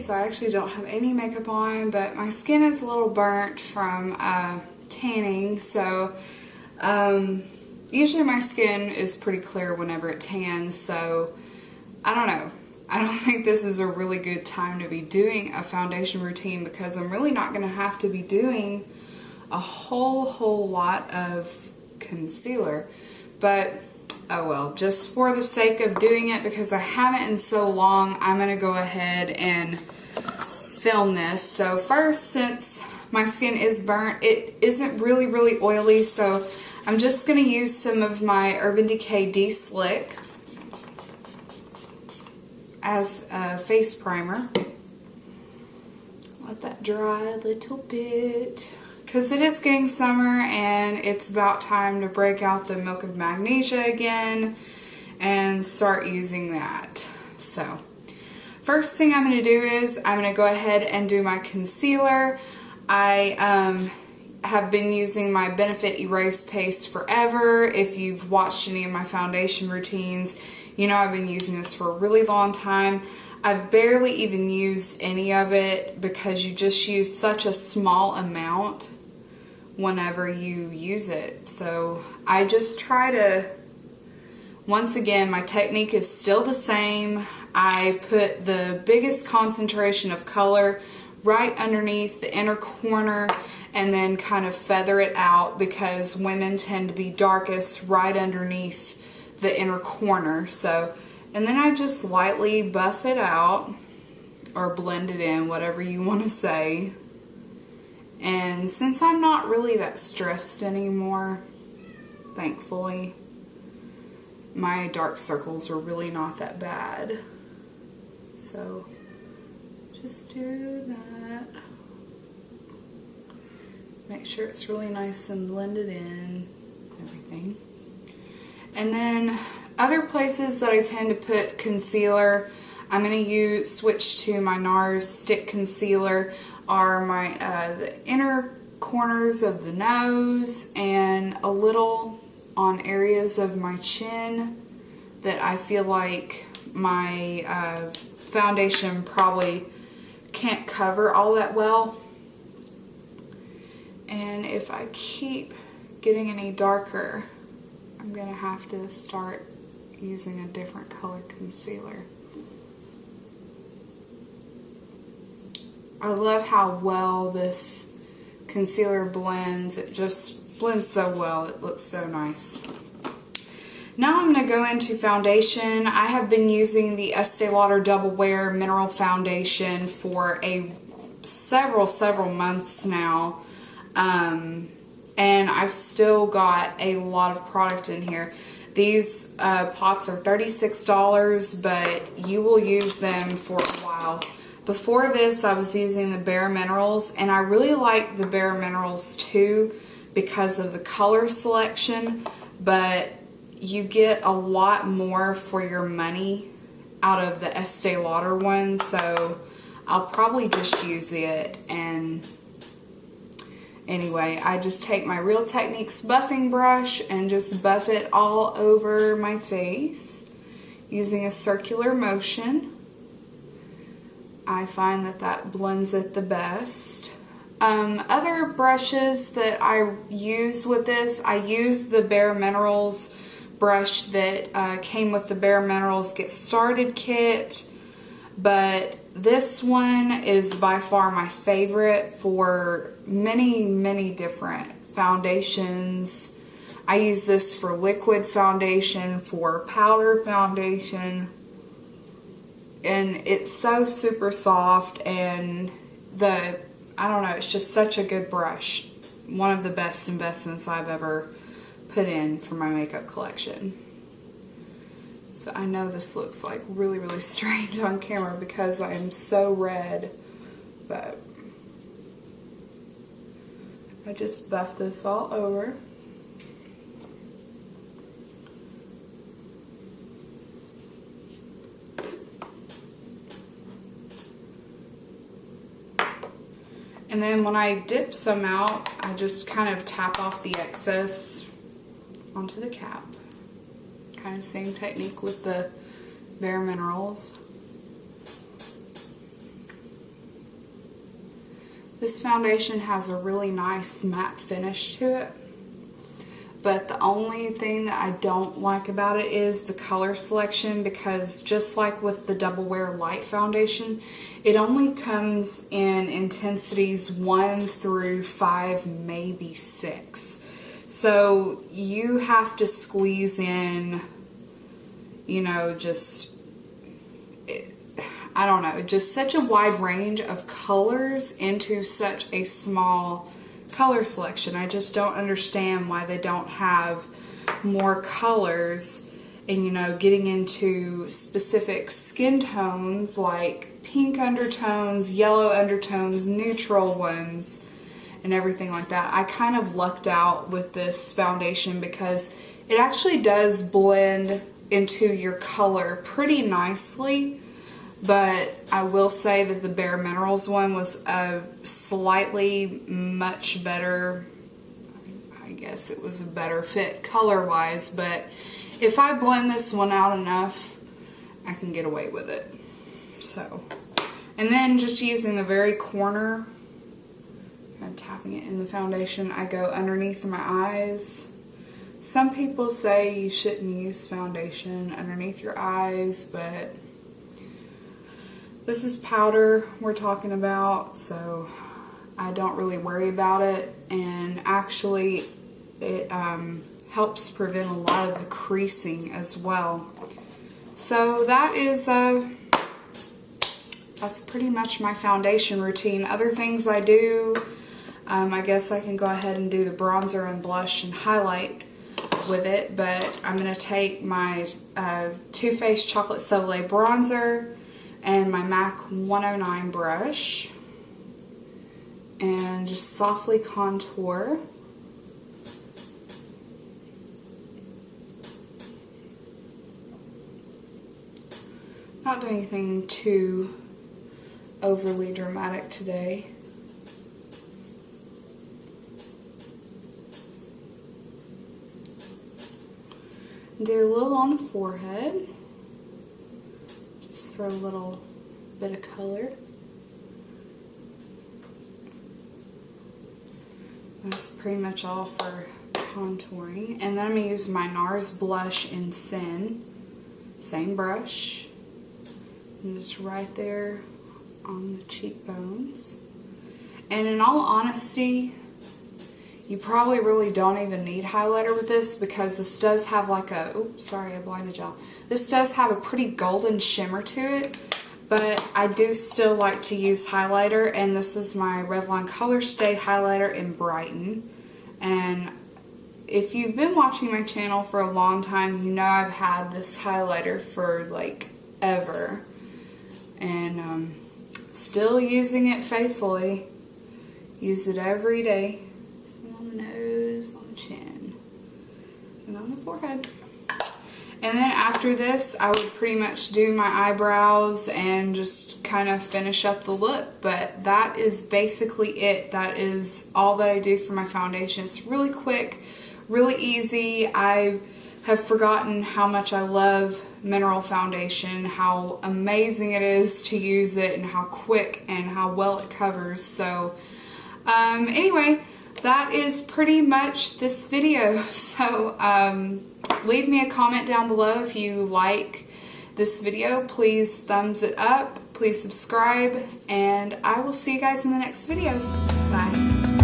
so I actually don't have any makeup on, but my skin is a little burnt from tanning, so usually my skin is pretty clear whenever it tans, so I don't know. I don't think this is a really good time to be doing a foundation routine because I'm really not going to have to be doing a whole lot of concealer. But oh well, just for the sake of doing it because I haven't in so long, I'm going to go ahead and film this. So first, since my skin is burnt, it isn't really oily, so I'm just going to use some of my Urban Decay De-Slick as a face primer. Let that dry a little bit because it is getting summer and it's about time to break out the Milk of Magnesia again and start using that. So first thing I'm going to do is I'm going to go ahead and do my concealer. I have been using my Benefit Erase Paste forever. If you've watched any of my foundation routines, you know I've been using this for a really long time. I've barely even used any of it because you just use such a small amount whenever you use it. So I just try to, once again, my technique is still the same. I put the biggest concentration of color right underneath the inner corner and then kind of feather it out because women tend to be darkest right underneath the inner corner. So, and then I just lightly buff it out or blend it in, whatever you want to say. And since I'm not really that stressed anymore, thankfully, my dark circles are really not that bad. So just do that. Make sure it's really nice and blended in, everything. And then other places that I tend to put concealer, I'm going to switch to my NARS stick concealer, are my the inner corners of the nose and a little on areas of my chin that I feel like my foundation probably can't cover all that well. And if I keep getting any darker, I'm going to have to start using a different color concealer. I love how well this concealer blends. It just blends so well. It looks so nice. Now I'm going to go into foundation. I have been using the Estee Lauder Double Wear Mineral Foundation for several months now. And I've still got a lot of product in here. These pots are $36, but you will use them for a while. Before this, I was using the Bare Minerals, and I really like the Bare Minerals too because of the color selection, but you get a lot more for your money out of the Estee Lauder one, so I'll probably just use it. And anyway, I just take my Real Techniques buffing brush and just buff it all over my face using a circular motion. I find that that blends it the best. Other brushes that I use with this, I use the Bare Minerals brush that came with the Bare Minerals Get Started kit, but this one is by far my favorite for many different foundations. I use this for liquid foundation, for powder foundation, and it's so super soft, and I don't know, it's just such a good brush. One of the best investments I've ever put in for my makeup collection. So I know this looks like really strange on camera because I am so red, but I just buff this all over. And then when I dip some out, I just kind of tap off the excess onto the cap. Kind of same technique with the Bare Minerals. This foundation has a really nice matte finish to it. But the only thing that I don't like about it is the color selection, because just like with the Double Wear Light foundation, it only comes in intensities 1 through 5, maybe 6. So you have to squeeze in, you know, I don't know, just such a wide range of colors into such a small color selection. I just don't understand why they don't have more colors, and, you know, getting into specific skin tones like pink undertones, yellow undertones, neutral ones, and everything like that. I kind of lucked out with this foundation because it actually does blend into your color pretty nicely. But I will say that the Bare Minerals one was a slightly much better, I guess it was a better fit color-wise, but if I blend this one out enough, I can get away with it. So, and then just using the very corner, and tapping it in the foundation, I go underneath my eyes. Some people say you shouldn't use foundation underneath your eyes, but this is powder we're talking about, so I don't really worry about it. And actually, it helps prevent a lot of the creasing as well. So that is that's pretty much my foundation routine. Other things I do, I guess I can go ahead and do the bronzer and blush and highlight with it. But I'm going to take my Too Faced Chocolate Soleil bronzer and my MAC 109 brush and just softly contour. Not doing anything too overly dramatic today. Do a little on the forehead, for a little bit of color. That's pretty much all for contouring. And then I'm going to use my NARS blush in Sin. Same brush. And just right there on the cheekbones. And in all honesty, you probably really don't even need highlighter with this, because this does have like a, oops, sorry, I blinded y'all. This does have a pretty golden shimmer to it, but I do still like to use highlighter, and this is my Revlon Color Stay highlighter in Brighton. And if you've been watching my channel for a long time, you know I've had this highlighter for like ever, and still using it faithfully. Use it every day. On the nose, on the chin, and on the forehead. And then after this, I would pretty much do my eyebrows and just kind of finish up the look. But that is basically it. That is all that I do for my foundation. It's really quick, really easy. I have forgotten how much I love mineral foundation, how amazing it is to use it, and how quick and how well it covers. So anyway, that is pretty much this video. So leave me a comment down below if you like this video. Please thumbs it up, please subscribe, and I will see you guys in the next video. Bye.